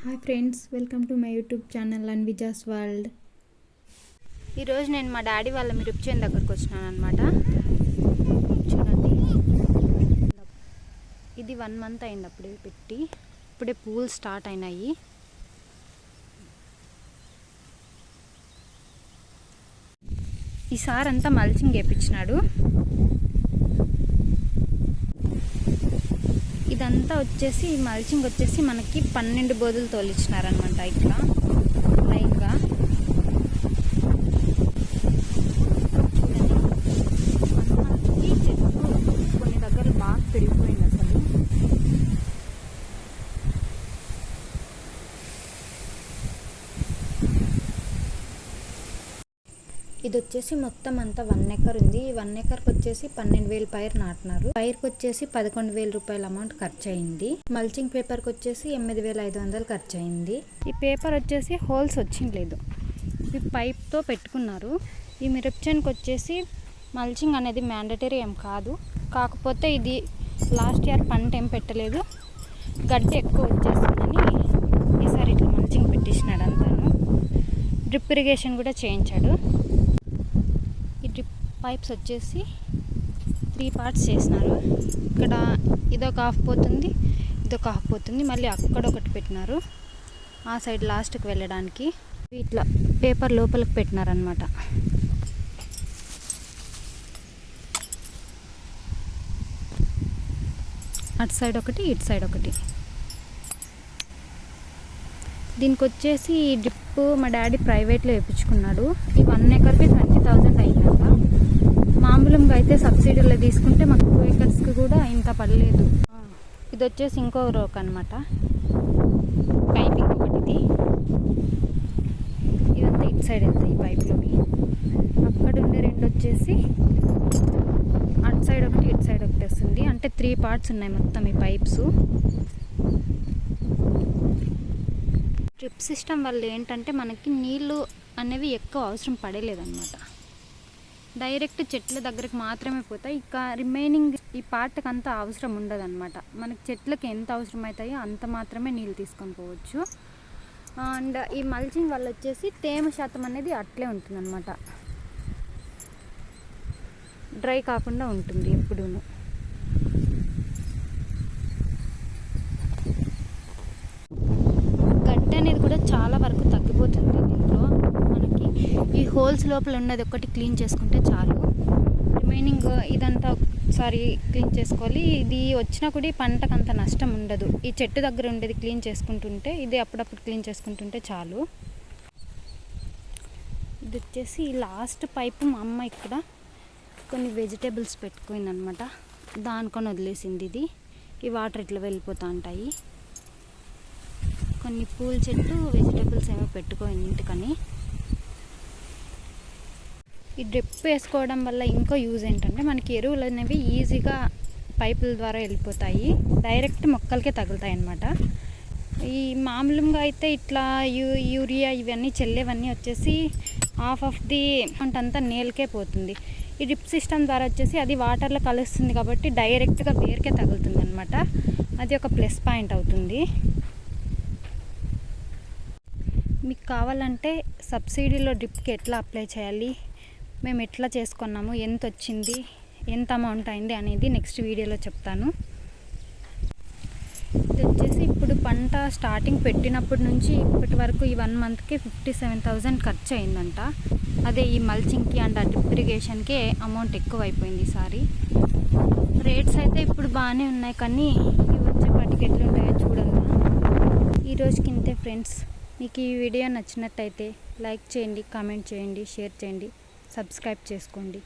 Hi friends, welcome to my YouTube channel Anvija's world. ఈరోజు నేను మా డాడీ వాళ్ళ మిరప చేను దగ్గరకు వచ్చినాను అనమాట. చూడండి, ఇది 1 మంత్ అయింది అప్పుడే పెట్టి. ఇప్పుడే పూలు స్టార్ట్ అయినాయి. ఈసారి అంతా మల్చింగ్ వేయించినాడు. ఇదంతా వచ్చేసి మల్చింగ్ వచ్చేసి మనకి 12 బోధులు తోలిచ్చినారనమాట. ఇక్కడ లైన్గా చెట్టు కొన్ని దగ్గర బాగా పెరిగిపోయింది అసలు. ఇది వచ్చేసి మొత్తం అంతా 1 ఎకర్ ఉంది. ఈ 1 ఎకర్కి వచ్చేసి 12,000 పైరు నాటినారు. పైరుకి వచ్చేసి 11,000 రూపాయల అమౌంట్ ఖర్చు అయింది. మల్చింగ్ పేపర్కి వచ్చేసి 8,500 ఖర్చు అయింది. ఈ పేపర్ వచ్చేసి హోల్స్ వచ్చిండలేదు, ఇది పైప్తో పెట్టుకున్నారు. ఈ మిరపచేనుకి వచ్చేసి మల్చింగ్ అనేది మ్యాండటరీ ఏం కాదు, కాకపోతే ఇది లాస్ట్ ఇయర్ పంట ఏం పెట్టలేదు, గడ్డి ఎక్కువ వచ్చేస్తుందని ఈసారి ఇట్లా మల్చింగ్ పెట్టించినాడు అంతాను. డ్రిప్ ఇరిగేషన్ కూడా చేయించాడు. ఈ డ్రిప్ పైప్స్ వచ్చేసి 3 పార్ట్స్ చేసినారు. ఇక్కడ ఇదొక హాఫ్ పోతుంది, ఇదొక హాఫ్ పోతుంది, మళ్ళీ అక్కడ ఒకటి పెట్టినారు ఆ సైడ్ లాస్ట్కి వెళ్ళడానికి. ఇట్లా పేపర్ లోపలికి పెట్టినారనమాట. అటు సైడ్ ఒకటి, ఇటు సైడ్ ఒకటి. దీనికి వచ్చేసి ఈ డ్రిప్ మా డాడీ ప్రైవేట్లో వేయించుకున్నాడు. ఈ 1 ఎకర్కి 20,000 అయిందంట. మామూలుగా అయితే సబ్సిడీలో తీసుకుంటే మాకు 2 ఎకర్స్కి కూడా ఇంత పడలేదు. ఇది వచ్చేసి ఇంకో రోక్ అనమాట, పైపింగ్ ఒకటిది. ఇదంతా ఇటు సైడ్ వెళ్తాయి పైప్లోకి. అక్కడ ఉండే 2 వచ్చేసి అటు సైడ్ ఒకటి, ఇటు సైడ్ ఒకటి వస్తుంది. అంటే 3 పార్ట్స్ ఉన్నాయి మొత్తం ఈ పైప్స్. డ్రిప్ సిస్టమ్ వల్ల ఏంటంటే మనకి నీళ్ళు అనేవి ఎక్కువ అవసరం పడలేదన్నమాట. డైరెక్ట్ చెట్ల దగ్గరకు మాత్రమే పోతాయి. ఇక రిమైనింగ్ ఈ పార్ట్కి అంత అవసరం ఉండదన్నమాట. మనకి చెట్లకి ఎంత అవసరం అవుతాయో అంత మాత్రమే నీళ్ళు తీసుకొని పోవచ్చు. అండ్ ఈ మల్చింగ్ వల్ల వచ్చేసి తేమ శాతం అనేది అట్లే ఉంటుందన్నమాట, డ్రై కాకుండా ఉంటుంది ఎప్పుడూను. గడ్డి అనేది కూడా చాలా వరకు తగ్గిపోతుంది దీంట్లో. మనకి ఈ హోల్స్ లోపల ఉన్నది ఒకటి క్లీన్ చేసుకుంటే చాలు. రిమైనింగ్ ఇదంతా ఒకసారి క్లీన్ చేసుకోవాలి. ఇది వచ్చినా కూడా ఈ పంటకు అంత నష్టం ఉండదు. ఈ చెట్టు దగ్గర ఉండేది క్లీన్ చేసుకుంటుంటే, ఇది అప్పుడప్పుడు క్లీన్ చేసుకుంటుంటే చాలు. ఇది వచ్చేసి లాస్ట్ పైపు మా అమ్మ ఇక్కడ కొన్ని వెజిటేబుల్స్ పెట్టుకుందనమాట, దానికొని వదిలేసింది. ఇది ఈ వాటర్ ఇట్లా వెళ్ళిపోతూ ఉంటాయి. కొన్ని పూల చెట్టు, వెజిటేబుల్స్ ఏమో పెట్టుకోండి ఇంటికని. ఈ డ్రిప్ వేసుకోవడం వల్ల ఇంకో యూజ్ ఏంటంటే మనకి ఎరువులు అనేవి ఈజీగా పైపుల ద్వారా వెళ్ళిపోతాయి, డైరెక్ట్ మొక్కలకే తగులుతాయి అన్నమాట. ఈ మామూలుగా అయితే ఇట్లా యూరియా ఇవన్నీ చెల్లేవన్నీ వచ్చేసి హాఫ్ ఆఫ్ ది అమౌంట్ అంతా నేలకే పోతుంది. ఈ డ్రిప్ సిస్టమ్ ద్వారా వచ్చేసి అది వాటర్లో కలుస్తుంది కాబట్టి డైరెక్ట్గా వేరుకే తగులుతుంది అనమాట. అది ఒక ప్లస్ పాయింట్ అవుతుంది. మీకు కావాలంటే సబ్సిడీలో డ్రిప్కి ఎట్లా అప్లై చేయాలి, మేము ఎట్లా చేసుకున్నాము, ఎంత వచ్చింది, ఎంత అమౌంట్ అయింది అనేది నెక్స్ట్ వీడియోలో చెప్తాను. ఇది వచ్చేసి ఇప్పుడు పంట స్టార్టింగ్ పెట్టినప్పటి నుంచి ఇప్పటి వరకు ఈ 1 మంత్కి 57,000 ఖర్చు అయిందంట. అదే ఈ మల్చింగ్కి అండ్ డ్రిప్ ఇరిగేషన్కే అమౌంట్ ఎక్కువ అయిపోయింది ఈసారి. రేట్స్ అయితే ఇప్పుడు బాగానే ఉన్నాయి, కానీ ఇవి వచ్చేపాటికి ఎట్లుంటాయో చూడాలి. ఈరోజుకి ఇంతే ఫ్రెండ్స్. మీకు ఈ వీడియో నచ్చినట్టయితే లైక్ చేయండి, కామెంట్ చేయండి, షేర్ చేయండి, సబ్స్క్రైబ్ చేసుకోండి.